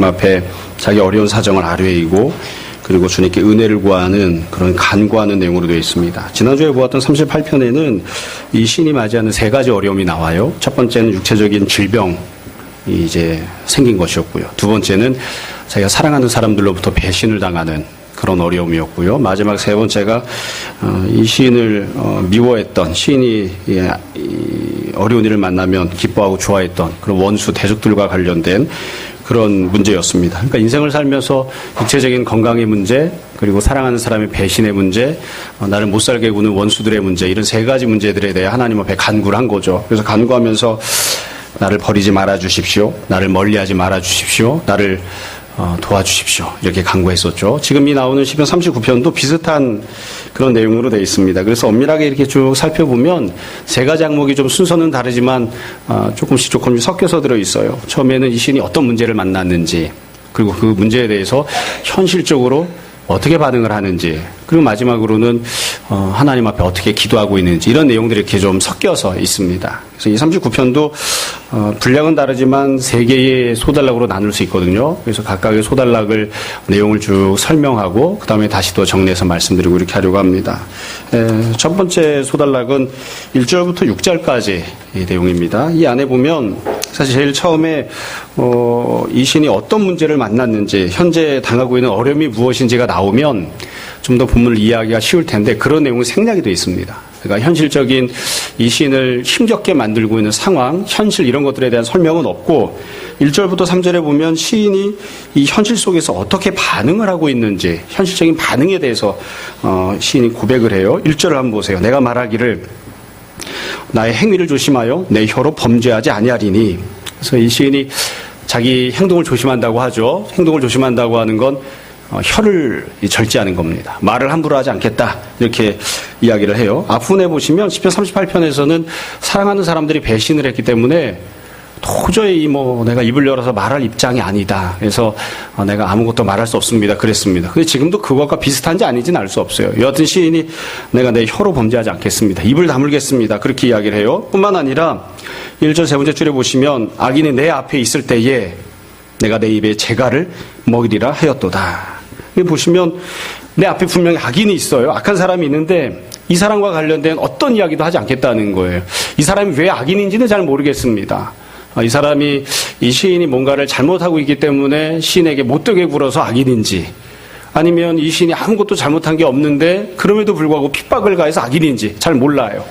앞에 자기 어려운 사정을 아뢰이고 그리고 주님께 은혜를 구하는 그런 간구하는 내용으로 되어 있습니다. 지난주에 보았던 38편에는 이 시인이 맞이하는 세 가지 어려움이 나와요. 첫 번째는 육체적인 질병이 이제 생긴 것이었고요. 두 번째는 자기가 사랑하는 사람들로부터 배신을 당하는 그런 어려움이었고요. 마지막 세 번째가 이 시인을 미워했던 시인이 어려운 일을 만나면 기뻐하고 좋아했던 그런 원수 대적들과 관련된 그런 문제였습니다. 그러니까 인생을 살면서 육체적인 건강의 문제, 그리고 사랑하는 사람의 배신의 문제, 나를 못 살게 구는 원수들의 문제, 이런 세 가지 문제들에 대해 하나님 앞에 간구를 한 거죠. 그래서 간구하면서 나를 버리지 말아 주십시오. 나를 멀리하지 말아 주십시오. 나를 도와주십시오. 이렇게 간구했었죠. 지금 이 나오는 시편 39편도 비슷한 그런 내용으로 되어 있습니다. 그래서 엄밀하게 이렇게 쭉 살펴보면 세 가지 항목이 좀 순서는 다르지만 조금씩 섞여서 들어있어요. 처음에는 이 시인이 어떤 문제를 만났는지, 그리고 그 문제에 대해서 현실적으로 어떻게 반응을 하는지, 그리고 마지막으로는 하나님 앞에 어떻게 기도하고 있는지, 이런 내용들이 이렇게 좀 섞여서 있습니다. 그래서 이 39편도 분량은 다르지만 세 개의 소단락으로 나눌 수 있거든요. 그래서 각각의 소단락을 내용을 쭉 설명하고 그 다음에 다시 또 정리해서 말씀드리고 이렇게 하려고 합니다. 첫 번째 소단락은 1절부터 6절까지 이 내용입니다. 이 안에 보면 사실 제일 처음에 이 시인이 어떤 문제를 만났는지, 현재 당하고 있는 어려움이 무엇인지가 나오면 좀 더 본문을 이해하기가 쉬울 텐데 그런 내용은 생략이 되어 있습니다. 그러니까 현실적인 이 시인을 힘겹게 만들고 있는 상황, 현실 이런 것들에 대한 설명은 없고 1절부터 3절에 보면 시인이 이 현실 속에서 어떻게 반응을 하고 있는지, 현실적인 반응에 대해서 시인이 고백을 해요. 1절을 한번 보세요. 내가 말하기를 나의 행위를 조심하여 내 혀로 범죄하지 아니하리니. 그래서 이 시인이 자기 행동을 조심한다고 하죠. 행동을 조심한다고 하는 건 혀를 절제하는 겁니다. 말을 함부로 하지 않겠다, 이렇게 이야기를 해요. 앞부분에 보시면 시편 38편에서는 사랑하는 사람들이 배신을 했기 때문에 도저히 내가 입을 열어서 말할 입장이 아니다. 그래서 내가 아무것도 말할 수 없습니다. 그랬습니다. 근데 지금도 그것과 비슷한지 아닌지는 알 수 없어요. 여하튼 시인이 내가 내 혀로 범죄하지 않겠습니다. 입을 다물겠습니다. 그렇게 이야기를 해요. 뿐만 아니라 1절 세 번째 줄에 보시면 악인이 내 앞에 있을 때에 내가 내 입에 재갈을 먹이리라 하였도다. 여기 보시면 내 앞에 분명히 악인이 있어요. 악한 사람이 있는데 이 사람과 관련된 어떤 이야기도 하지 않겠다는 거예요. 이 사람이 왜 악인인지는 잘 모르겠습니다. 이 사람이, 이 시인이 뭔가를 잘못하고 있기 때문에 시인에게 못되게 굴어서 악인인지, 아니면 이 시인이 아무것도 잘못한 게 없는데 그럼에도 불구하고 핍박을 가해서 악인인지 잘 몰라요.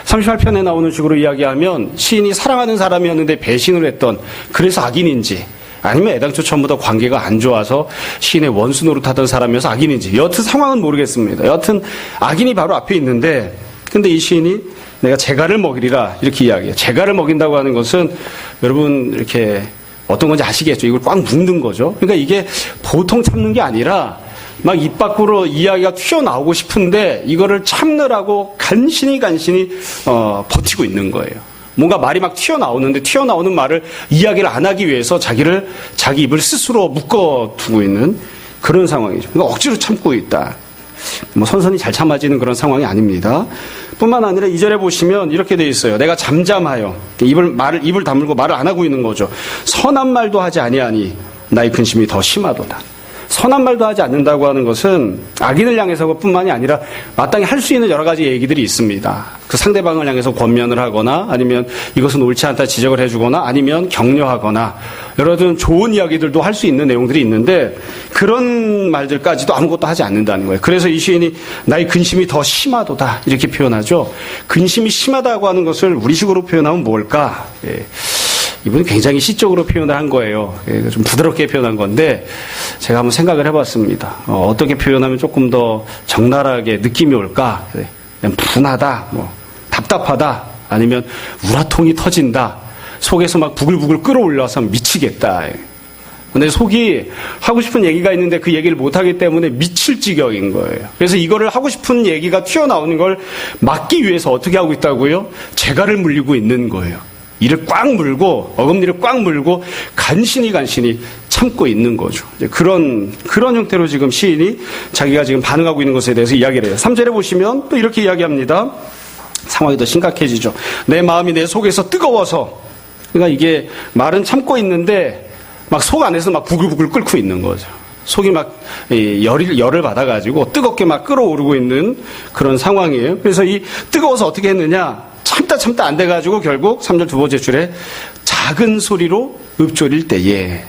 38편에 나오는 식으로 이야기하면 시인이 사랑하는 사람이었는데 배신을 했던, 그래서 악인인지, 아니면 애당초 처음부터 관계가 안 좋아서 시인의 원수 노릇하던 사람이어서 악인인지, 여하튼 상황은 모르겠습니다. 여하튼 악인이 바로 앞에 있는데, 근데 이 시인이 내가 재갈을 먹이리라 이렇게 이야기해요. 재갈을 먹인다고 하는 것은 여러분 이렇게 어떤 건지 아시겠죠? 이걸 꽉 묶는 거죠. 그러니까 이게 보통 참는 게 아니라 막 입 밖으로 이야기가 튀어나오고 싶은데 이거를 참느라고 간신히 버티고 있는 거예요. 뭔가 말이 막 튀어나오는데 튀어나오는 말을 이야기를 안 하기 위해서 자기 입을 스스로 묶어두고 있는 그런 상황이죠. 그러니까 억지로 참고 있다. 선선히 잘 참아지는 그런 상황이 아닙니다. 뿐만 아니라 2절에 보시면 이렇게 되어 있어요. 내가 잠잠하여, 입을 다물고 말을 안 하고 있는 거죠. 선한 말도 하지 아니하니 나의 근심이 더 심하도다. 선한 말도 하지 않는다고 하는 것은 악인을 향해서 뿐만이 아니라 마땅히 할 수 있는 여러 가지 얘기들이 있습니다. 그 상대방을 향해서 권면을 하거나, 아니면 이것은 옳지 않다 지적을 해주거나, 아니면 격려하거나, 여러 좋은 이야기들도 할 수 있는 내용들이 있는데 그런 말들까지도 아무것도 하지 않는다는 거예요. 그래서 이 시인이 나의 근심이 더 심하도다 이렇게 표현하죠. 근심이 심하다고 하는 것을 우리식으로 표현하면 뭘까? 이분이 굉장히 시적으로 표현을 한 거예요. 좀 부드럽게 표현한 건데 제가 한번 생각을 해봤습니다. 어떻게 표현하면 조금 더 적나라하게 느낌이 올까? 그냥 분하다, 답답하다, 아니면 우라통이 터진다, 속에서 막 부글부글 끓어올라서 미치겠다. 근데 속이 하고 싶은 얘기가 있는데 그 얘기를 못하기 때문에 미칠 지경인 거예요. 그래서 이거를 하고 싶은 얘기가 튀어나오는 걸 막기 위해서 어떻게 하고 있다고요? 재갈을 물리고 있는 거예요. 이를 꽉 물고, 어금니를 꽉 물고 간신히 참고 있는 거죠. 그런 형태로 지금 시인이 자기가 지금 반응하고 있는 것에 대해서 이야기를 해요. 3절에 보시면 또 이렇게 이야기합니다. 상황이 더 심각해지죠. 내 마음이 내 속에서 뜨거워서, 그러니까 이게 말은 참고 있는데 막 속 안에서 막 부글부글 끓고 있는 거죠. 속이 막 열을 받아가지고 뜨겁게 막 끓어오르고 있는 그런 상황이에요. 그래서 이 뜨거워서 어떻게 했느냐? 참다 안 돼가지고 결국 3절 두 번째 줄에 작은 소리로 읊조릴 때에,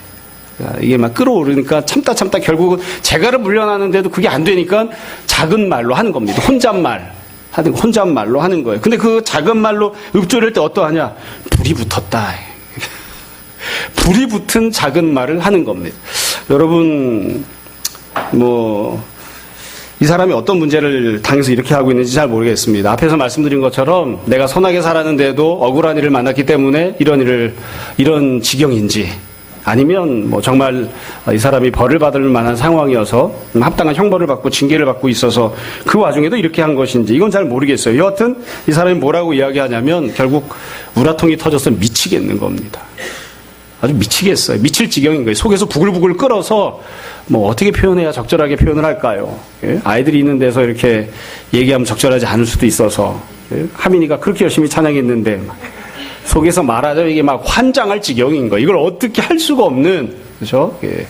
이게 막 끓어오르니까 참다 결국은 재갈을 물려나는데도 그게 안 되니까 작은 말로 하는 겁니다. 혼잣말로 하는 거예요. 근데 그 작은 말로 읊조릴 때 어떠하냐? 불이 붙었다. 불이 붙은 작은 말을 하는 겁니다. 여러분, 이 사람이 어떤 문제를 당해서 이렇게 하고 있는지 잘 모르겠습니다. 앞에서 말씀드린 것처럼 내가 선하게 살았는데도 억울한 일을 만났기 때문에 이런 지경인지, 아니면 정말 이 사람이 벌을 받을 만한 상황이어서 합당한 형벌을 받고 징계를 받고 있어서 그 와중에도 이렇게 한 것인지, 이건 잘 모르겠어요. 여하튼 이 사람이 뭐라고 이야기하냐면 결국 우라통이 터져서 미치겠는 겁니다. 아주 미치겠어요. 미칠 지경인 거예요. 속에서 부글부글 끓어서 어떻게 표현해야 적절하게 표현을 할까요? 예? 아이들이 있는 데서 이렇게 얘기하면 적절하지 않을 수도 있어서, 예? 하민이가 그렇게 열심히 찬양했는데 속에서 말하자면 이게 막 환장할 지경인 거예요. 이걸 어떻게 할 수가 없는, 그렇죠? 예.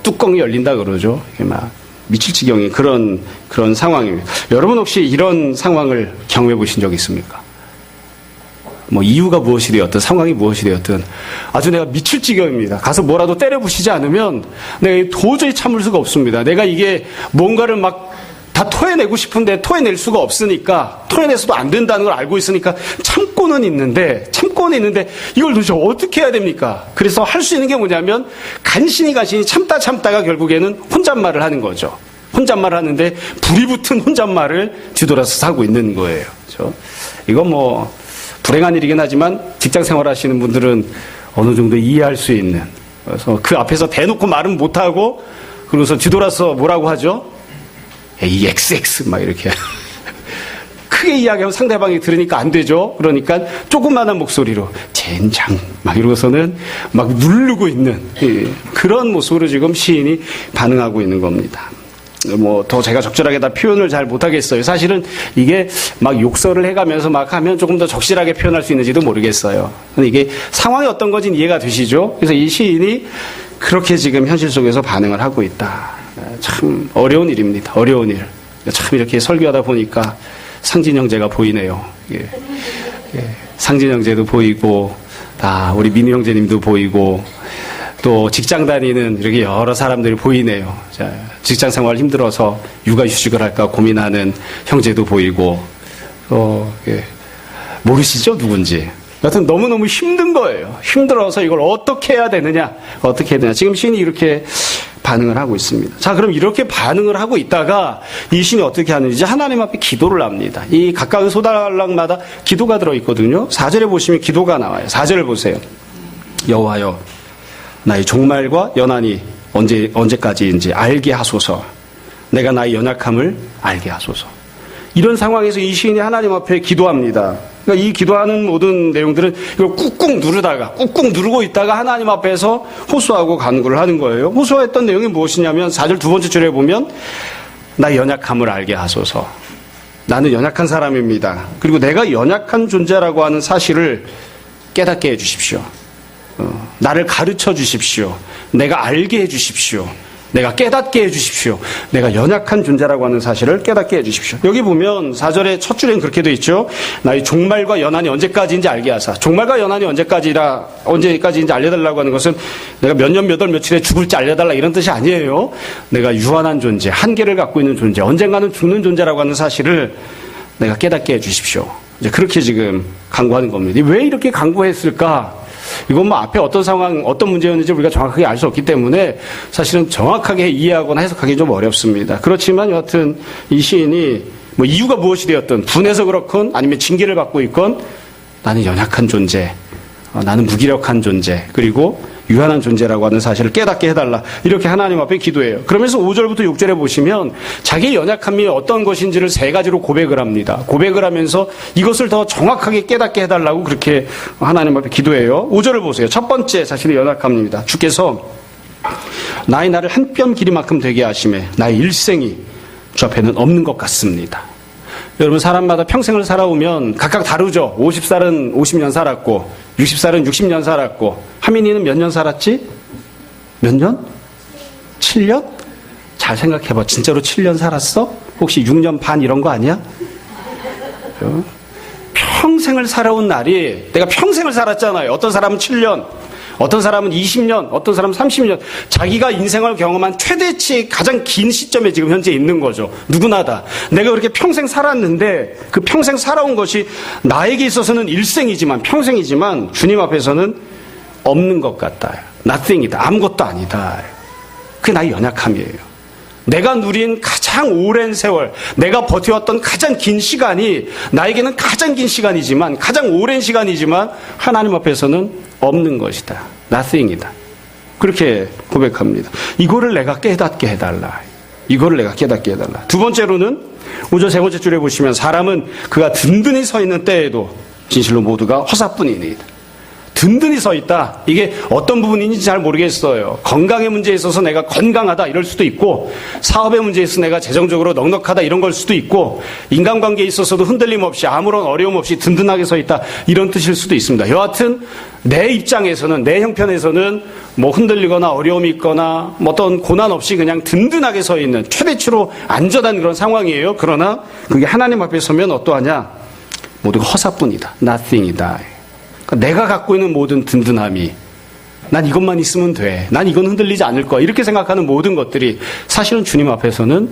뚜껑이 열린다 그러죠. 이게 막 미칠 지경인 그런 상황입니다. 여러분 혹시 이런 상황을 경험해 보신 적 있습니까? 이유가 무엇이 되었든 상황이 무엇이 되었든 아주 내가 미칠 지경입니다. 가서 뭐라도 때려 부시지 않으면 내가 도저히 참을 수가 없습니다. 내가 이게 뭔가를 막 다 토해내고 싶은데 토해낼 수가 없으니까, 토해내서도 안 된다는 걸 알고 있으니까 참고는 있는데 이걸 도대체 어떻게 해야 됩니까? 그래서 할 수 있는 게 뭐냐면 간신히 참다가 결국에는 혼잣말을 하는 거죠. 혼잣말을 하는데 불이 붙은 혼잣말을 뒤돌아서 하고 있는 거예요. 그렇죠? 이건 불행한 일이긴 하지만 직장 생활 하시는 분들은 어느 정도 이해할 수 있는, 그래서 그 앞에서 대놓고 말은 못하고 그러고서 뒤돌아서 뭐라고 하죠? 이 XX 막 이렇게 크게 이야기하면 상대방이 들으니까 안 되죠. 그러니까 조그마한 목소리로 젠장 막 이러고서는 막 누르고 있는 그런 모습으로 지금 시인이 반응하고 있는 겁니다. 더 제가 적절하게 다 표현을 잘 못하겠어요. 사실은 이게 막 욕설을 해가면서 막 하면 조금 더 적실하게 표현할 수 있는지도 모르겠어요. 근데 이게 상황이 어떤 건지는 이해가 되시죠? 그래서 이 시인이 그렇게 지금 현실 속에서 반응을 하고 있다. 참 어려운 일입니다. 어려운 일. 참 이렇게 설교하다 보니까 상진 형제가 보이네요. 예. 상진 형제도 보이고, 우리 민우 형제님도 보이고, 또 직장 다니는 이렇게 여러 사람들이 보이네요. 자, 직장 생활 힘들어서 육아휴직을 할까 고민하는 형제도 보이고, 모르시죠? 누군지. 여튼 너무너무 힘든 거예요. 힘들어서 이걸 어떻게 해야 되느냐. 지금 시인이 이렇게 반응을 하고 있습니다. 자, 그럼 이렇게 반응을 하고 있다가 이 시인이 어떻게 하는지 하나님 앞에 기도를 합니다. 이 가까운 소달락마다 기도가 들어있거든요. 4절에 보시면 기도가 나와요. 4절을 보세요. 여호와여, 나의 종말과 연한이 언제까지인지 알게 하소서. 내가 나의 연약함을 알게 하소서. 이런 상황에서 이 시인이 하나님 앞에 기도합니다. 그러니까 이 기도하는 모든 내용들은 이걸 꾹꾹 누르고 있다가 하나님 앞에서 호소하고 간구를 하는 거예요. 호소했던 내용이 무엇이냐면 4절 두 번째 줄에 보면 나의 연약함을 알게 하소서. 나는 연약한 사람입니다. 그리고 내가 연약한 존재라고 하는 사실을 깨닫게 해 주십시오. 나를 가르쳐 주십시오. 내가 알게 해 주십시오. 내가 깨닫게 해 주십시오. 내가 연약한 존재라고 하는 사실을 깨닫게 해 주십시오. 여기 보면 4절의 첫 줄에는 그렇게 되어 있죠. 나의 종말과 연한이 언제까지인지 알게 하사. 종말과 연한이 언제까지인지 알려달라고 하는 것은 내가 몇 년, 몇 월, 며칠에 죽을지 알려달라 이런 뜻이 아니에요. 내가 유한한 존재, 한계를 갖고 있는 존재, 언젠가는 죽는 존재라고 하는 사실을 내가 깨닫게 해 주십시오. 이제 그렇게 지금 간구하는 겁니다. 왜 이렇게 간구했을까? 이건 앞에 어떤 상황, 어떤 문제였는지 우리가 정확하게 알 수 없기 때문에 사실은 정확하게 이해하거나 해석하기 좀 어렵습니다. 그렇지만 여하튼 이 시인이 이유가 무엇이 되었든 분해서 그렇건 아니면 징계를 받고 있건 나는 연약한 존재, 나는 무기력한 존재, 그리고 유한한 존재라고 하는 사실을 깨닫게 해달라. 이렇게 하나님 앞에 기도해요. 그러면서 5절부터 6절에 보시면 자기의 연약함이 어떤 것인지를 세 가지로 고백을 합니다. 고백을 하면서 이것을 더 정확하게 깨닫게 해달라고 그렇게 하나님 앞에 기도해요. 5절을 보세요. 첫 번째 자신의 연약함입니다. 주께서 나를 한 뼘 길이만큼 되게 하심에 나의 일생이 주 앞에는 없는 것 같습니다. 여러분 사람마다 평생을 살아오면 각각 다르죠. 50살은 50년 살았고 60살은 60년 살았고 하민이는 몇 년 살았지? 몇 년? 7년? 잘 생각해봐. 진짜로 7년 살았어? 혹시 6년 반 이런 거 아니야? 평생을 살아온 날이, 내가 평생을 살았잖아요. 어떤 사람은 7년, 어떤 사람은 20년, 어떤 사람은 30년. 자기가 인생을 경험한 최대치 가장 긴 시점에 지금 현재 있는 거죠. 누구나 다. 내가 그렇게 평생 살았는데 그 평생 살아온 것이 나에게 있어서는 일생이지만, 평생이지만 주님 앞에서는 없는 것 같다. nothing이다. 아무것도 아니다. 그게 나의 연약함이에요. 내가 누린 가장 오랜 세월, 내가 버텨왔던 가장 긴 시간이 나에게는 가장 긴 시간이지만, 가장 오랜 시간이지만 하나님 앞에서는 없는 것이다. nothing이다. 그렇게 고백합니다. 이거를 내가 깨닫게 해달라. 이거를 내가 깨닫게 해달라. 두 번째로는 5절 세 번째 줄에 보시면 사람은 그가 든든히 서 있는 때에도 진실로 모두가 허사뿐이니이다. 든든히 서 있다. 이게 어떤 부분인지 잘 모르겠어요. 건강의 문제에 있어서 내가 건강하다 이럴 수도 있고, 사업의 문제에 있어서 내가 재정적으로 넉넉하다 이런 걸 수도 있고, 인간관계에 있어서도 흔들림 없이 아무런 어려움 없이 든든하게 서 있다 이런 뜻일 수도 있습니다. 여하튼 내 입장에서는, 내 형편에서는 뭐 흔들리거나 어려움이 있거나 뭐 어떤 고난 없이 그냥 든든하게 서 있는 최대치로 안전한 그런 상황이에요. 그러나 그게 하나님 앞에 서면 어떠하냐? 모두가 허사뿐이다. nothing이다. 내가 갖고 있는 모든 든든함이, 난 이것만 있으면 돼, 난 이건 흔들리지 않을 거야, 이렇게 생각하는 모든 것들이 사실은 주님 앞에서는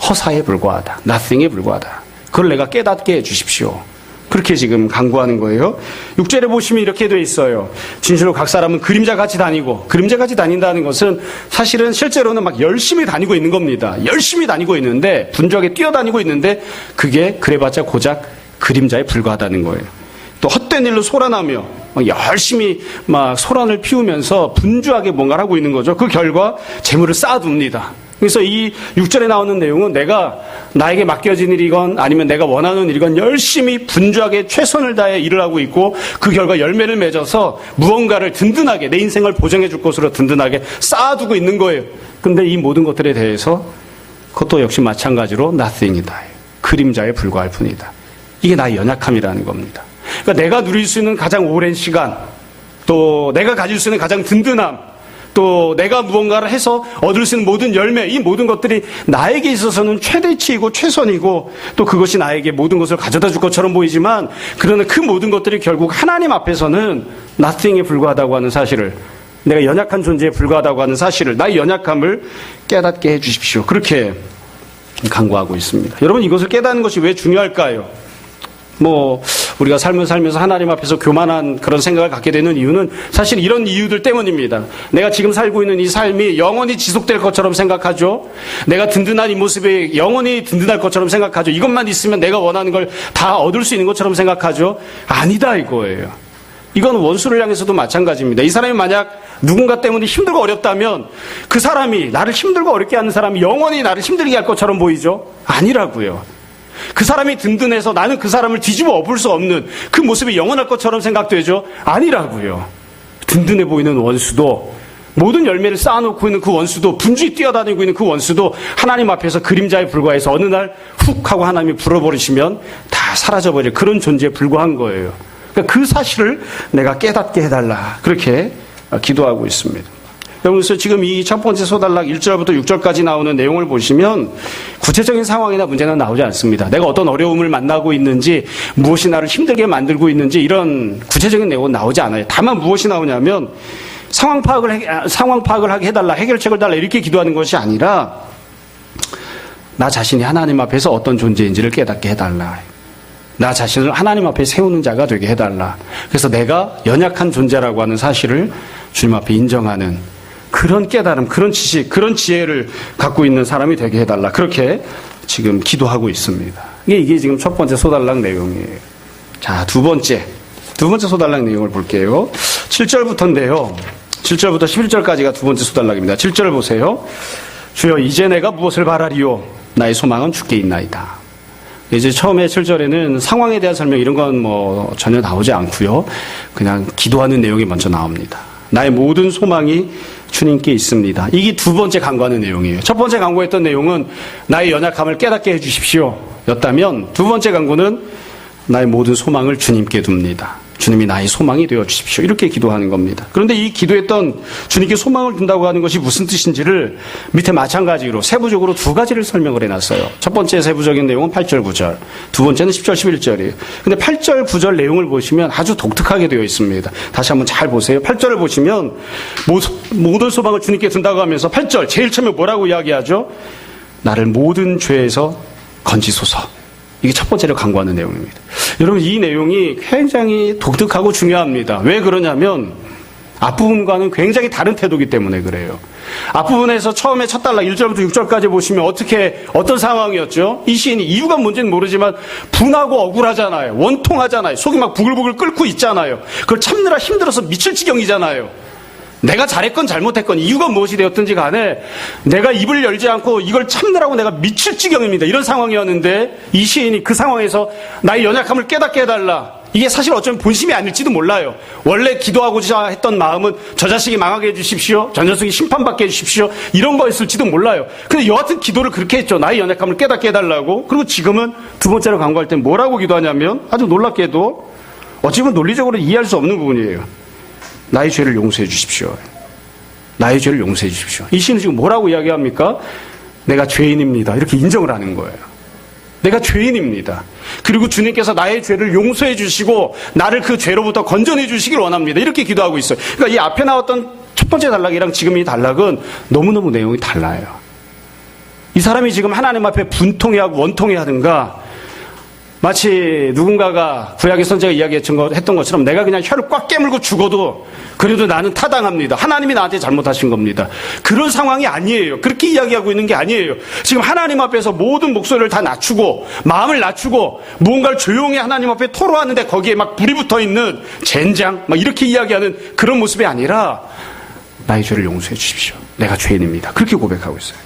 허사에 불과하다. nothing에 불과하다. 그걸 내가 깨닫게 해주십시오. 그렇게 지금 강구하는 거예요. 6절에 보시면 이렇게 되어 있어요. 진실로 각 사람은 그림자같이 다니고, 그림자같이 다닌다는 것은 사실은 실제로는 막 열심히 다니고 있는 겁니다. 열심히 다니고 있는데, 분주하게 뛰어다니고 있는데 그게 그래봤자 고작 그림자에 불과하다는 거예요. 또 헛된 일로 소란하며 열심히 막 소란을 피우면서 분주하게 뭔가를 하고 있는 거죠. 그 결과 재물을 쌓아둡니다. 그래서 이 6절에 나오는 내용은 내가 나에게 맡겨진 일이건 아니면 내가 원하는 일이건 열심히 분주하게 최선을 다해 일을 하고 있고, 그 결과 열매를 맺어서 무언가를 든든하게, 내 인생을 보장해 줄 것으로 든든하게 쌓아두고 있는 거예요. 근데 이 모든 것들에 대해서 그것도 역시 마찬가지로 nothing이다. 그림자에 불과할 뿐이다. 이게 나의 연약함이라는 겁니다. 그러니까 내가 누릴 수 있는 가장 오랜 시간, 또 내가 가질 수 있는 가장 든든함, 또 내가 무언가를 해서 얻을 수 있는 모든 열매, 이 모든 것들이 나에게 있어서는 최대치이고 최선이고, 또 그것이 나에게 모든 것을 가져다 줄 것처럼 보이지만, 그러나 그 모든 것들이 결국 하나님 앞에서는 nothing에 불과하다고 하는 사실을, 내가 연약한 존재에 불과하다고 하는 사실을, 나의 연약함을 깨닫게 해 주십시오. 그렇게 강구하고 있습니다. 여러분, 이것을 깨닫는 것이 왜 중요할까요? 우리가 삶을 살면서 하나님 앞에서 교만한 그런 생각을 갖게 되는 이유는 사실 이런 이유들 때문입니다. 내가 지금 살고 있는 이 삶이 영원히 지속될 것처럼 생각하죠. 내가 든든한 이 모습이 영원히 든든할 것처럼 생각하죠. 이것만 있으면 내가 원하는 걸 다 얻을 수 있는 것처럼 생각하죠. 아니다 이거예요. 이건 원수를 향해서도 마찬가지입니다. 이 사람이 만약 누군가 때문에 힘들고 어렵다면 그 사람이, 나를 힘들고 어렵게 하는 사람이 영원히 나를 힘들게 할 것처럼 보이죠. 아니라고요. 그 사람이 든든해서 나는 그 사람을 뒤집어 엎을 수 없는 그 모습이 영원할 것처럼 생각되죠. 아니라고요. 든든해 보이는 원수도, 모든 열매를 쌓아놓고 있는 그 원수도, 분주히 뛰어다니고 있는 그 원수도 하나님 앞에서 그림자에 불과해서 어느 날 훅 하고 하나님이 불어버리시면 다 사라져버릴 그런 존재에 불과한 거예요. 그러니까 그 사실을 내가 깨닫게 해달라, 그렇게 기도하고 있습니다. 여러분, 그래서 지금 이 첫 번째 소단락 1절부터 6절까지 나오는 내용을 보시면 구체적인 상황이나 문제는 나오지 않습니다. 내가 어떤 어려움을 만나고 있는지, 무엇이 나를 힘들게 만들고 있는지 이런 구체적인 내용은 나오지 않아요. 다만 무엇이 나오냐면 상황 파악을 하게 해달라, 해결책을 달라, 이렇게 기도하는 것이 아니라 나 자신이 하나님 앞에서 어떤 존재인지를 깨닫게 해달라. 나 자신을 하나님 앞에 세우는 자가 되게 해달라. 그래서 내가 연약한 존재라고 하는 사실을 주님 앞에 인정하는 그런 깨달음, 그런 지식, 그런 지혜를 갖고 있는 사람이 되게 해달라. 그렇게 지금 기도하고 있습니다. 이게 지금 첫 번째 소단락 내용이에요. 자, 두 번째 소단락 내용을 볼게요. 7절부터인데요. 7절부터 11절까지가 두 번째 소단락입니다. 7절을 보세요. 주여, 이제 내가 무엇을 바라리요? 나의 소망은 주께 있나이다. 이제 처음에 7절에는 상황에 대한 설명 이런 건 전혀 나오지 않고요. 그냥 기도하는 내용이 먼저 나옵니다. 나의 모든 소망이 주님께 있습니다. 이게 두 번째 강구하는 내용이에요. 첫 번째 강구했던 내용은 나의 연약함을 깨닫게 해주십시오 였다면, 두 번째 강구는 나의 모든 소망을 주님께 둡니다. 주님이 나의 소망이 되어 주십시오. 이렇게 기도하는 겁니다. 그런데 이 기도했던 주님께 소망을 둔다고 하는 것이 무슨 뜻인지를 밑에 마찬가지로 세부적으로 두 가지를 설명을 해놨어요. 첫 번째 세부적인 내용은 8절, 9절. 두 번째는 10절, 11절이에요. 근데 8절, 9절 내용을 보시면 아주 독특하게 되어 있습니다. 다시 한번 잘 보세요. 8절을 보시면 모든 소망을 주님께 둔다고 하면서 8절 제일 처음에 뭐라고 이야기하죠? 나를 모든 죄에서 건지소서. 이게 첫 번째로 강구하는 내용입니다. 여러분, 이 내용이 굉장히 독특하고 중요합니다. 왜 그러냐면 앞부분과는 굉장히 다른 태도이기 때문에 그래요. 앞부분에서 처음에 첫 단락 1절부터 6절까지 보시면 어떤 상황이었죠? 이 시인이 이유가 뭔지는 모르지만 분하고 억울하잖아요. 원통하잖아요. 속이 막 부글부글 끓고 있잖아요. 그걸 참느라 힘들어서 미칠 지경이잖아요. 내가 잘했건 잘못했건 이유가 무엇이 되었든지 간에 내가 입을 열지 않고 이걸 참느라고 내가 미칠 지경입니다. 이런 상황이었는데 이 시인이 그 상황에서 나의 연약함을 깨닫게 해달라. 이게 사실 어쩌면 본심이 아닐지도 몰라요. 원래 기도하고자 했던 마음은 저 자식이 망하게 해주십시오. 저 녀석이 심판받게 해주십시오. 이런 거였을지도 몰라요. 근데 여하튼 기도를 그렇게 했죠. 나의 연약함을 깨닫게 해달라고. 그리고 지금은 두 번째로 간구할 때 뭐라고 기도하냐면 아주 놀랍게도 어찌 보면 논리적으로 이해할 수 없는 부분이에요. 나의 죄를 용서해 주십시오. 나의 죄를 용서해 주십시오. 이 시는 지금 뭐라고 이야기합니까? 내가 죄인입니다. 이렇게 인정을 하는 거예요. 내가 죄인입니다. 그리고 주님께서 나의 죄를 용서해 주시고 나를 그 죄로부터 건져내 주시길 원합니다. 이렇게 기도하고 있어요. 그러니까 이 앞에 나왔던 첫 번째 단락이랑 지금 이 단락은 너무너무 내용이 달라요. 이 사람이 지금 하나님 앞에 분통해하고 원통해하든가 마치 누군가가 구약의 선지자가 이야기했던 것처럼 내가 그냥 혀를 꽉 깨물고 죽어도 그래도 나는 타당합니다. 하나님이 나한테 잘못하신 겁니다. 그런 상황이 아니에요. 그렇게 이야기하고 있는 게 아니에요. 지금 하나님 앞에서 모든 목소리를 다 낮추고 마음을 낮추고 무언가를 조용히 하나님 앞에 토로하는데 거기에 막 불이 붙어 있는 젠장 막 이렇게 이야기하는 그런 모습이 아니라 나의 죄를 용서해 주십시오. 내가 죄인입니다. 그렇게 고백하고 있어요.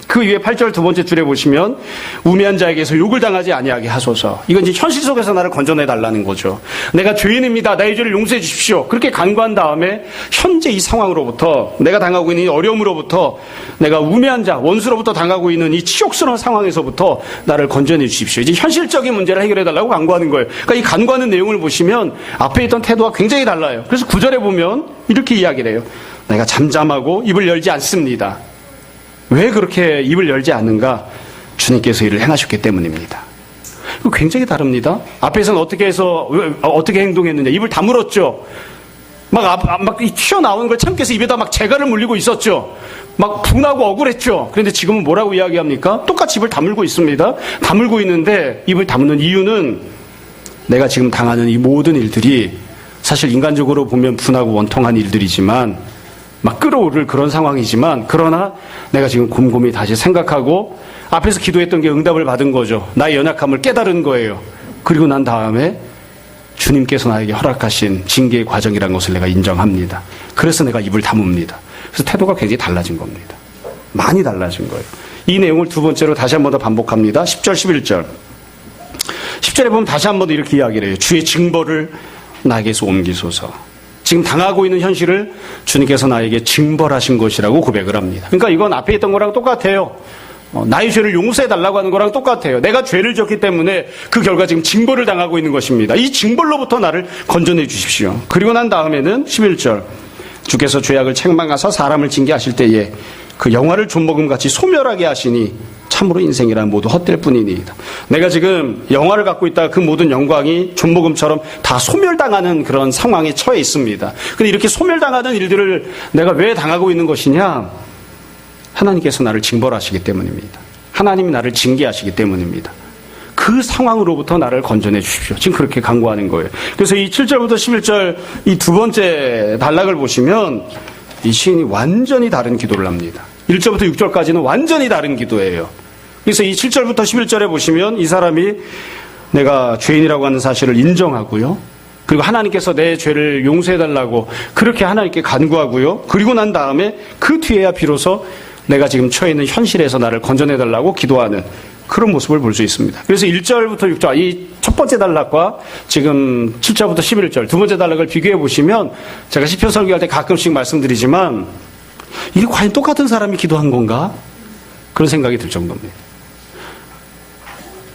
그 위에 8절 두 번째 줄에 보시면 우매한 자에게서 욕을 당하지 아니하게 하소서. 이건 이제 현실 속에서 나를 건져내달라는 거죠. 내가 죄인입니다. 나의 죄를 용서해 주십시오. 그렇게 간구한 다음에 현재 이 상황으로부터 내가 당하고 있는 이 어려움으로부터 내가 우매한 자, 원수로부터 당하고 있는 이 치욕스러운 상황에서부터 나를 건져내 주십시오. 이제 현실적인 문제를 해결해달라고 간구하는 거예요. 그러니까 이 간구하는 내용을 보시면 앞에 있던 태도와 굉장히 달라요. 그래서 9절에 보면 이렇게 이야기를 해요. 내가 잠잠하고 입을 열지 않습니다. 왜 그렇게 입을 열지 않는가? 주님께서 이를 행하셨기 때문입니다. 이거 굉장히 다릅니다. 앞에서는 어떻게 행동했느냐? 입을 다물었죠. 막 튀어나오는 걸 참기 위해서 입에다 막 재갈을 물리고 있었죠. 막 분하고 억울했죠. 그런데 지금은 뭐라고 이야기합니까? 똑같이 입을 다물고 있습니다. 다물고 있는데 입을 다무는 이유는 내가 지금 당하는 이 모든 일들이 사실 인간적으로 보면 분하고 원통한 일들이지만 막 끌어오를 그런 상황이지만 그러나 내가 지금 곰곰이 다시 생각하고 앞에서 기도했던 게 응답을 받은 거죠. 나의 연약함을 깨달은 거예요. 그리고 난 다음에 주님께서 나에게 허락하신 징계의 과정이라는 것을 내가 인정합니다. 그래서 내가 입을 다뭅니다. 그래서 태도가 굉장히 달라진 겁니다. 많이 달라진 거예요. 이 내용을 두 번째로 다시 한 번 더 반복합니다. 10절, 11절. 10절에 보면 다시 한 번 더 이렇게 이야기를 해요. 주의 징벌을 나에게서 옮기소서. 지금 당하고 있는 현실을 주님께서 나에게 징벌하신 것이라고 고백을 합니다. 그러니까 이건 앞에 있던 거랑 똑같아요. 나의 죄를 용서해달라고 하는 거랑 똑같아요. 내가 죄를 졌기 때문에 그 결과 지금 징벌을 당하고 있는 것입니다. 이 징벌로부터 나를 건져내 주십시오. 그리고 난 다음에는 11절. 주께서 죄악을 책망하사 사람을 징계하실 때에 그 영화를 좀먹음같이 소멸하게 하시니 참으로 인생이란 모두 헛될 뿐이니이다. 내가 지금 영화를 갖고 있다가 그 모든 영광이 좀먹음처럼 다 소멸당하는 그런 상황에 처해 있습니다. 근데 이렇게 소멸당하는 일들을 내가 왜 당하고 있는 것이냐? 하나님께서 나를 징벌하시기 때문입니다. 하나님이 나를 징계하시기 때문입니다. 그 상황으로부터 나를 건져내 주십시오. 지금 그렇게 간구하는 거예요. 그래서 이 7절부터 11절 이 두 번째 단락을 보시면 이 시인이 완전히 다른 기도를 합니다. 1절부터 6절까지는 완전히 다른 기도예요. 그래서 이 7절부터 11절에 보시면 이 사람이 내가 죄인이라고 하는 사실을 인정하고요. 그리고 하나님께서 내 죄를 용서해달라고 그렇게 하나님께 간구하고요. 그리고 난 다음에 그 뒤에야 비로소 내가 지금 처해 있는 현실에서 나를 건져내달라고 기도하는 그런 모습을 볼 수 있습니다. 그래서 1절부터 6절, 이 첫 번째 단락과 지금 7절부터 11절 두 번째 단락을 비교해 보시면 제가 시편 설교할 때 가끔씩 말씀드리지만 이게 과연 똑같은 사람이 기도한 건가? 그런 생각이 들 정도입니다.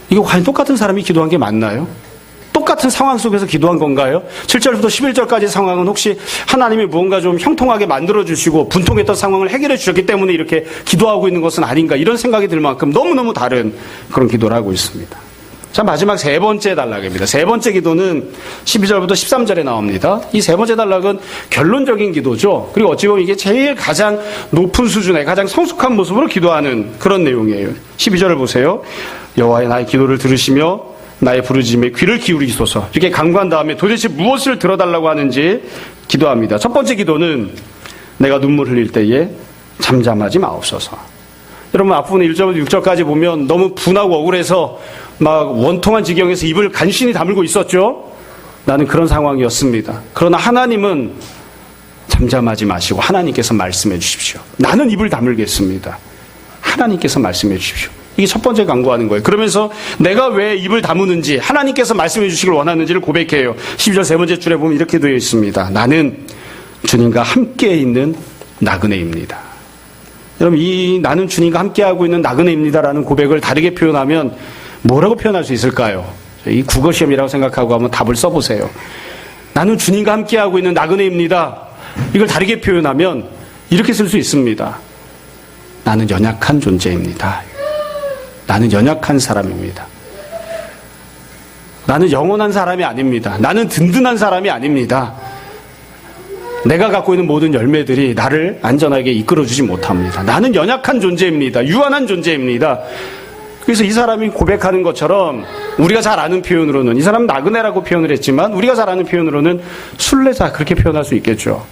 이게 과연 똑같은 사람이 기도한 게 맞나요? 똑같은 상황 속에서 기도한 건가요? 7절부터 11절까지 상황은 혹시 하나님이 무언가 좀 형통하게 만들어주시고 분통했던 상황을 해결해 주셨기 때문에 이렇게 기도하고 있는 것은 아닌가, 이런 생각이 들 만큼 너무너무 다른 그런 기도를 하고 있습니다. 자, 마지막 세 번째 단락입니다. 세 번째 기도는 12절부터 13절에 나옵니다. 이 세 번째 단락은 결론적인 기도죠. 그리고 어찌 보면 이게 제일 가장 높은 수준의 가장 성숙한 모습으로 기도하는 그런 내용이에요. 12절을 보세요. 여호와의 나의 기도를 들으시며 나의 부르짖음에 귀를 기울이소서. 이렇게 간구한 다음에 도대체 무엇을 들어달라고 하는지 기도합니다. 첫 번째 기도는 내가 눈물 흘릴 때에 잠잠하지 마옵소서. 여러분, 앞부분 1절부터 6절까지 보면 너무 분하고 억울해서 막 원통한 지경에서 입을 간신히 다물고 있었죠. 나는 그런 상황이었습니다. 그러나 하나님은 잠잠하지 마시고 하나님께서 말씀해 주십시오. 나는 입을 다물겠습니다. 하나님께서 말씀해 주십시오. 이게 첫 번째 간구하는 거예요. 그러면서 내가 왜 입을 다무는지, 하나님께서 말씀해 주시길 원하는지를 고백해요. 12절 세 번째 줄에 보면 이렇게 되어 있습니다. 나는 주님과 함께 있는 나그네입니다. 여러분, 이 나는 주님과 함께하고 있는 나그네입니다라는 고백을 다르게 표현하면 뭐라고 표현할 수 있을까요? 이 국어시험이라고 생각하고 한번 답을 써보세요. 나는 주님과 함께하고 있는 나그네입니다. 이걸 다르게 표현하면 이렇게 쓸 수 있습니다. 나는 연약한 존재입니다. 나는 연약한 사람입니다. 나는 영원한 사람이 아닙니다. 나는 든든한 사람이 아닙니다. 내가 갖고 있는 모든 열매들이 나를 안전하게 이끌어주지 못합니다. 나는 연약한 존재입니다. 유한한 존재입니다. 그래서 이 사람이 고백하는 것처럼 우리가 잘 아는 표현으로는, 이 사람은 나그네라고 표현을 했지만 우리가 잘 아는 표현으로는 순례자, 그렇게 표현할 수 있겠죠.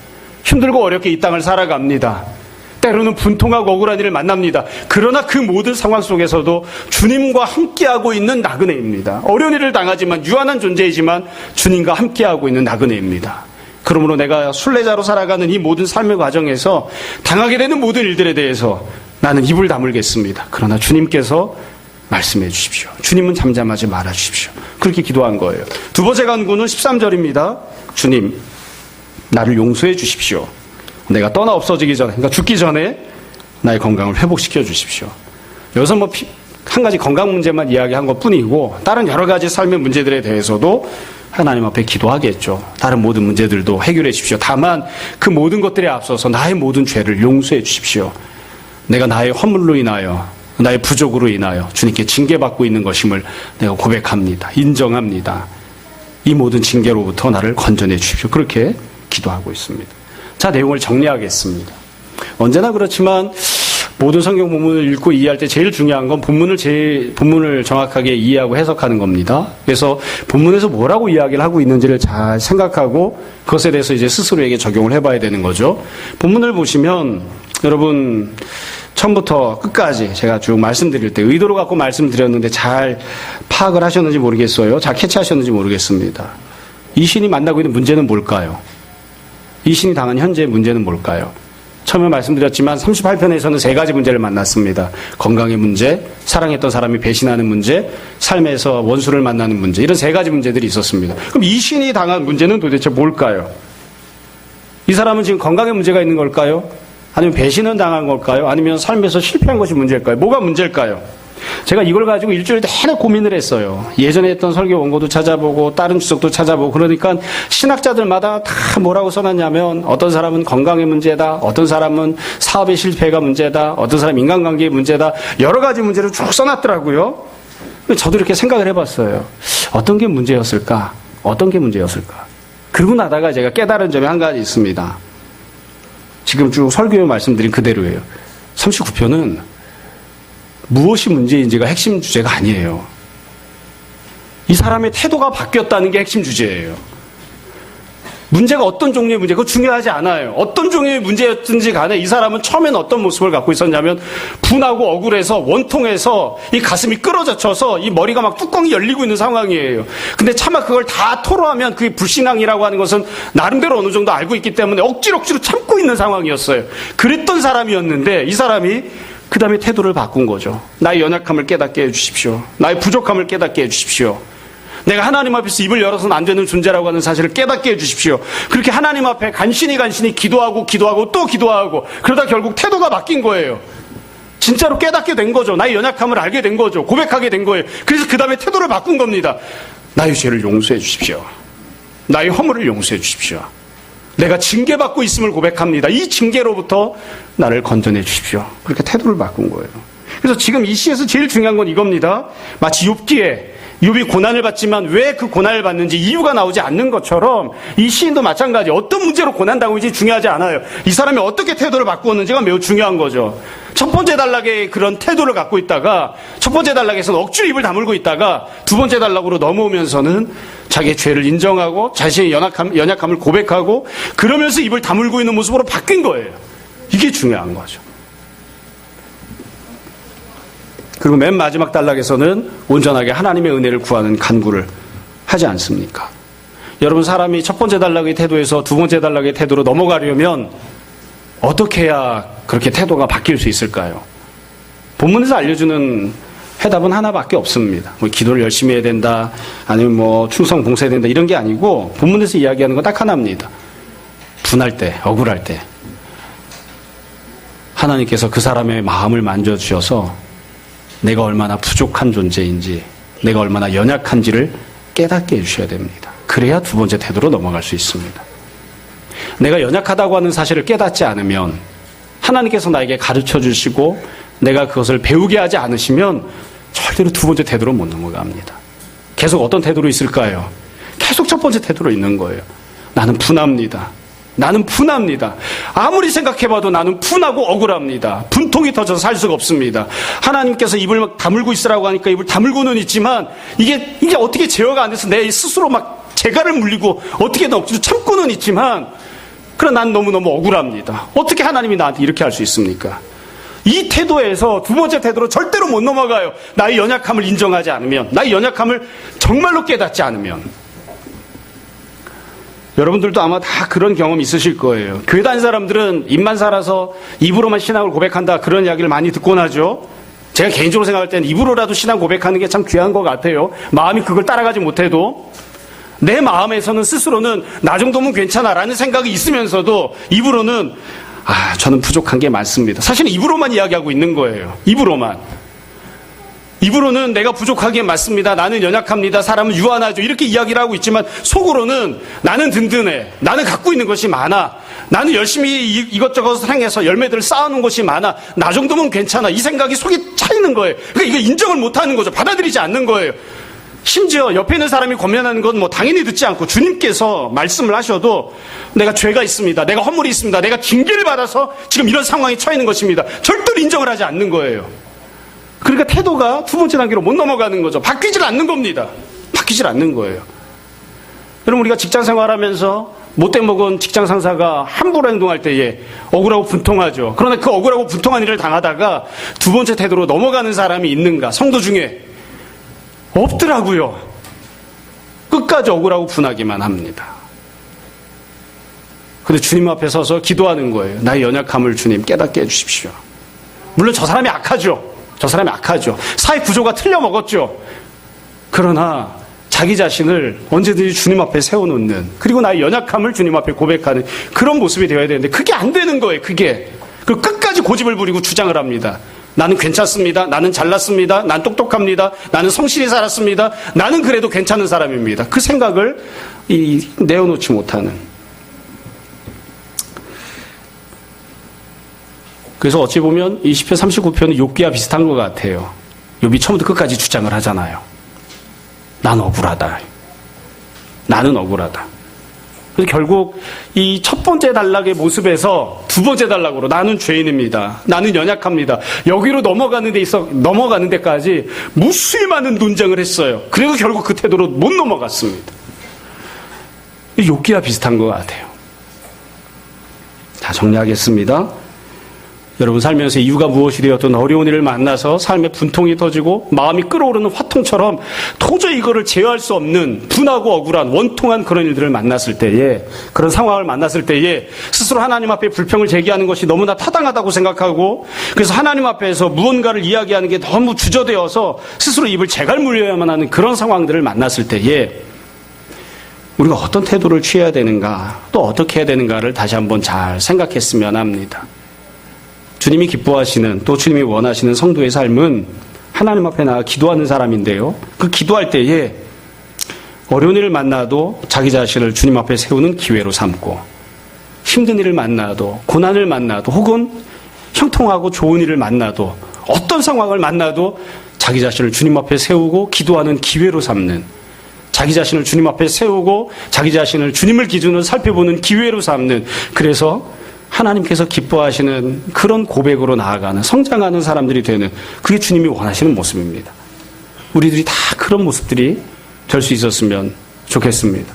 힘들고 어렵게 이 땅을 살아갑니다. 때로는 분통하고 억울한 일을 만납니다. 그러나 그 모든 상황 속에서도 주님과 함께하고 있는 나그네입니다. 어려운 일을 당하지만 유한한 존재이지만 주님과 함께하고 있는 나그네입니다. 그러므로 내가 순례자로 살아가는 이 모든 삶의 과정에서 당하게 되는 모든 일들에 대해서 나는 입을 다물겠습니다. 그러나 주님께서 말씀해 주십시오. 주님은 잠잠하지 말아 주십시오. 그렇게 기도한 거예요. 두 번째 간구는 13절입니다. 주님, 나를 용서해 주십시오. 내가 떠나 없어지기 전에, 그러니까 죽기 전에 나의 건강을 회복시켜 주십시오. 여기서 한 가지 건강 문제만 이야기한 것 뿐이고 다른 여러 가지 삶의 문제들에 대해서도 하나님 앞에 기도하겠죠. 다른 모든 문제들도 해결해 주십시오. 다만 그 모든 것들에 앞서서 나의 모든 죄를 용서해 주십시오. 내가 나의 허물로 인하여, 나의 부족으로 인하여 주님께 징계받고 있는 것임을 내가 고백합니다. 인정합니다. 이 모든 징계로부터 나를 건져내 주십시오. 그렇게 기도하고 있습니다. 자, 내용을 정리하겠습니다. 언제나 그렇지만 모든 성경 본문을 읽고 이해할 때 제일 중요한 건 본문을 정확하게 이해하고 해석하는 겁니다. 그래서 본문에서 뭐라고 이야기를 하고 있는지를 잘 생각하고 그것에 대해서 이제 스스로에게 적용을 해봐야 되는 거죠. 본문을 보시면 여러분 처음부터 끝까지 제가 쭉 말씀드릴 때 의도로 갖고 말씀드렸는데 잘 파악을 하셨는지 모르겠어요. 잘 캐치하셨는지 모르겠습니다. 이 신이 만나고 있는 문제는 뭘까요? 이 신이 당한 현재의 문제는 뭘까요? 처음에 말씀드렸지만 38편에서는 세 가지 문제를 만났습니다. 건강의 문제, 사랑했던 사람이 배신하는 문제, 삶에서 원수를 만나는 문제, 이런 세 가지 문제들이 있었습니다. 그럼 이 신이 당한 문제는 도대체 뭘까요? 이 사람은 지금 건강에 문제가 있는 걸까요? 아니면 배신은 당한 걸까요? 아니면 삶에서 실패한 것이 문제일까요? 뭐가 문제일까요? 제가 이걸 가지고 일주일 내내 고민을 했어요. 예전에 했던 설교 원고도 찾아보고 다른 주석도 찾아보고 그러니까 신학자들마다 다 뭐라고 써놨냐면 어떤 사람은 건강의 문제다, 어떤 사람은 사업의 실패가 문제다, 어떤 사람은 인간관계의 문제다, 여러 가지 문제를 쭉 써놨더라고요. 저도 이렇게 생각을 해봤어요. 어떤 게 문제였을까? 어떤 게 문제였을까? 그러고 나다가 제가 깨달은 점이 한 가지 있습니다. 지금 쭉 설교에 말씀드린 그대로예요. 39편은 무엇이 문제인지가 핵심 주제가 아니에요. 이 사람의 태도가 바뀌었다는 게 핵심 주제예요. 문제가 어떤 종류의 문제, 그거 중요하지 않아요. 어떤 종류의 문제였든지 간에 이 사람은 처음에는 어떤 모습을 갖고 있었냐면 분하고 억울해서 원통해서 이 가슴이 끌어젖혀서 이 머리가 막 뚜껑이 열리고 있는 상황이에요. 근데 차마 그걸 다 토로하면 그게 불신앙이라고 하는 것은 나름대로 어느 정도 알고 있기 때문에 억지로 참고 있는 상황이었어요. 그랬던 사람이었는데 이 사람이 그 다음에 태도를 바꾼 거죠. 나의 연약함을 깨닫게 해주십시오. 나의 부족함을 깨닫게 해주십시오. 내가 하나님 앞에서 입을 열어서는 안 되는 존재라고 하는 사실을 깨닫게 해주십시오. 그렇게 하나님 앞에 간신히 기도하고 또 기도하고 그러다 결국 태도가 바뀐 거예요. 진짜로 깨닫게 된 거죠. 나의 연약함을 알게 된 거죠. 고백하게 된 거예요. 그래서 그 다음에 태도를 바꾼 겁니다. 나의 죄를 용서해 주십시오. 나의 허물을 용서해 주십시오. 내가 징계받고 있음을 고백합니다. 이 징계로부터 나를 건져내 주십시오. 그렇게 태도를 바꾼 거예요. 그래서 지금 이 시에서 제일 중요한 건 이겁니다. 마치 욥이 고난을 받지만 왜 그 고난을 받는지 이유가 나오지 않는 것처럼 이 시인도 마찬가지. 어떤 문제로 고난당하는지 중요하지 않아요. 이 사람이 어떻게 태도를 바꾸었는지가 매우 중요한 거죠. 첫 번째 단락에 그런 태도를 갖고 있다가 첫 번째 단락에서는 억지로 입을 다물고 있다가 두 번째 단락으로 넘어오면서는 자기의 죄를 인정하고 자신의 연약함을 고백하고 그러면서 입을 다물고 있는 모습으로 바뀐 거예요. 이게 중요한 거죠. 그리고 맨 마지막 단락에서는 온전하게 하나님의 은혜를 구하는 간구를 하지 않습니까? 여러분, 사람이 첫 번째 단락의 태도에서 두 번째 단락의 태도로 넘어가려면 어떻게 해야 그렇게 태도가 바뀔 수 있을까요? 본문에서 알려주는 해답은 하나밖에 없습니다. 뭐 기도를 열심히 해야 된다, 아니면 뭐 충성 봉사해야 된다, 이런 게 아니고 본문에서 이야기하는 건 딱 하나입니다. 분할 때, 억울할 때 하나님께서 그 사람의 마음을 만져주셔서 내가 얼마나 부족한 존재인지, 내가 얼마나 연약한지를 깨닫게 해주셔야 됩니다. 그래야 두 번째 태도로 넘어갈 수 있습니다. 내가 연약하다고 하는 사실을 깨닫지 않으면, 하나님께서 나에게 가르쳐 주시고 내가 그것을 배우게 하지 않으시면 절대로 두 번째 태도로 못 넘어갑니다. 계속 어떤 태도로 있을까요? 계속 첫 번째 태도로 있는 거예요. 나는 분합니다. 나는 분합니다. 아무리 생각해봐도 나는 분하고 억울합니다. 분통이 터져서 살 수가 없습니다. 하나님께서 입을 막 다물고 있으라고 하니까 입을 다물고는 있지만 이게 어떻게 제어가 안 돼서 내 스스로 막 재갈을 물리고 어떻게든 억지로 참고는 있지만 그러나 난 너무너무 억울합니다. 어떻게 하나님이 나한테 이렇게 할 수 있습니까? 이 태도에서 두 번째 태도로 절대로 못 넘어가요. 나의 연약함을 인정하지 않으면, 나의 연약함을 정말로 깨닫지 않으면. 여러분들도 아마 다 그런 경험 있으실 거예요. 교회 다니는 사람들은 입만 살아서 입으로만 신앙을 고백한다, 그런 이야기를 많이 듣곤 하죠. 제가 개인적으로 생각할 때는 입으로라도 신앙 고백하는 게 참 귀한 것 같아요. 마음이 그걸 따라가지 못해도 내 마음에서는 스스로는 나 정도면 괜찮아라는 생각이 있으면서도 입으로는 저는 부족한 게 많습니다. 사실은 입으로만 이야기하고 있는 거예요. 입으로는 내가 부족하기에 맞습니다. 나는 연약합니다. 사람은 유한하죠. 이렇게 이야기를 하고 있지만 속으로는 나는 든든해. 나는 갖고 있는 것이 많아. 나는 열심히 이것저것 행해서 열매들을 쌓아놓은 것이 많아. 나 정도면 괜찮아. 이 생각이 속에 차 있는 거예요. 그러니까 이거 인정을 못하는 거죠. 받아들이지 않는 거예요. 심지어 옆에 있는 사람이 권면하는 건 뭐 당연히 듣지 않고 주님께서 말씀을 하셔도 내가 죄가 있습니다. 내가 허물이 있습니다. 내가 징계를 받아서 지금 이런 상황에 처해 있는 것입니다. 절대로 인정을 하지 않는 거예요. 그러니까 태도가 두 번째 단계로 못 넘어가는 거죠. 바뀌질 않는 겁니다. 바뀌질 않는 거예요. 여러분, 우리가 직장 생활하면서 못돼 먹은 직장 상사가 함부로 행동할 때에 억울하고 분통하죠. 그러나 그 억울하고 분통한 일을 당하다가 두 번째 태도로 넘어가는 사람이 있는가? 성도 중에 없더라고요. 끝까지 억울하고 분하기만 합니다. 근데 주님 앞에 서서 기도하는 거예요. 나의 연약함을 주님 깨닫게 해주십시오. 물론 저 사람이 악하죠. 사회 구조가 틀려 먹었죠. 그러나 자기 자신을 언제든지 주님 앞에 세워놓는, 그리고 나의 연약함을 주님 앞에 고백하는 그런 모습이 되어야 되는데 그게 안 되는 거예요. 그 끝까지 고집을 부리고 주장을 합니다. 나는 괜찮습니다. 나는 잘났습니다. 난 똑똑합니다. 나는 성실히 살았습니다. 나는 그래도 괜찮은 사람입니다. 그 생각을 내어놓지 못하는. 그래서 어찌 보면 이 시편 39편은 욥기와 비슷한 것 같아요. 욥이 처음부터 끝까지 주장을 하잖아요. 나는 억울하다. 그래서 결국 이 첫 번째 단락의 모습에서 두 번째 단락으로 나는 죄인입니다. 나는 연약합니다. 여기로 넘어가는 데까지 무수히 많은 논쟁을 했어요. 그래도 결국 그 태도로 못 넘어갔습니다. 욥기와 비슷한 것 같아요. 자, 정리하겠습니다. 여러분 살면서 이유가 무엇이 되었든 어려운 일을 만나서 삶의 분통이 터지고 마음이 끓어오르는 화통처럼 도저히 이거를 제어할 수 없는 분하고 억울한 원통한 그런 일들을 만났을 때에, 그런 상황을 만났을 때에 스스로 하나님 앞에 불평을 제기하는 것이 너무나 타당하다고 생각하고, 그래서 하나님 앞에서 무언가를 이야기하는 게 너무 주저되어서 스스로 입을 재갈물려야만 하는 그런 상황들을 만났을 때에 우리가 어떤 태도를 취해야 되는가, 또 어떻게 해야 되는가를 다시 한번 잘 생각했으면 합니다. 주님이 기뻐하시는, 또 주님이 원하시는 성도의 삶은 하나님 앞에 나가 기도하는 사람인데요. 그 기도할 때에 어려운 일을 만나도 자기 자신을 주님 앞에 세우는 기회로 삼고, 힘든 일을 만나도, 고난을 만나도, 혹은 형통하고 좋은 일을 만나도, 어떤 상황을 만나도 자기 자신을 주님 앞에 세우고 기도하는 기회로 삼는, 자기 자신을 주님 앞에 세우고 자기 자신을 주님을 기준으로 살펴보는 기회로 삼는, 그래서 하나님께서 기뻐하시는 그런 고백으로 나아가는, 성장하는 사람들이 되는, 그게 주님이 원하시는 모습입니다. 우리들이 다 그런 모습들이 될 수 있었으면 좋겠습니다.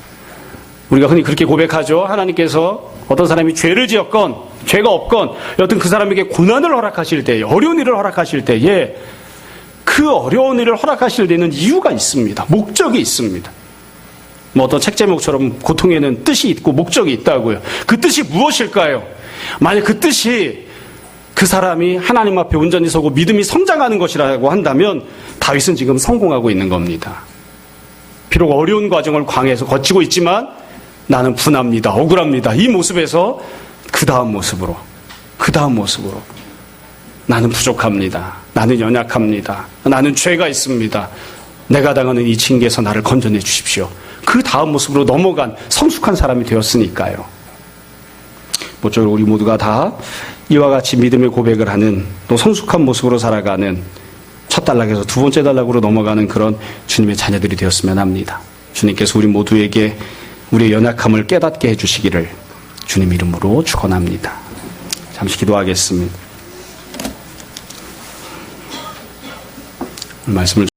우리가 흔히 그렇게 고백하죠. 하나님께서 어떤 사람이 죄를 지었건 죄가 없건 여튼 그 사람에게 고난을 허락하실 때에, 어려운 일을 허락하실 때에, 그 어려운 일을 허락하실 때는 이유가 있습니다. 목적이 있습니다. 뭐 어떤 책 제목처럼 고통에는 뜻이 있고 목적이 있다고요. 그 뜻이 무엇일까요? 만약 그 뜻이 그 사람이 하나님 앞에 온전히 서고 믿음이 성장하는 것이라고 한다면 다윗은 지금 성공하고 있는 겁니다. 비록 어려운 과정을 광야에서 거치고 있지만 나는 분합니다. 억울합니다. 이 모습에서 그 다음 모습으로 나는 부족합니다. 나는 연약합니다. 나는 죄가 있습니다. 내가 당하는 이 징계에서 나를 건져내 주십시오. 그 다음 모습으로 넘어간 성숙한 사람이 되었으니까요. 모쪼록 우리 모두가 다 이와 같이 믿음의 고백을 하는, 또 성숙한 모습으로 살아가는, 첫 단락에서 두 번째 단락으로 넘어가는 그런 주님의 자녀들이 되었으면 합니다. 주님께서 우리 모두에게 우리의 연약함을 깨닫게 해주시기를 주님 이름으로 축원합니다. 잠시 기도하겠습니다. 말씀을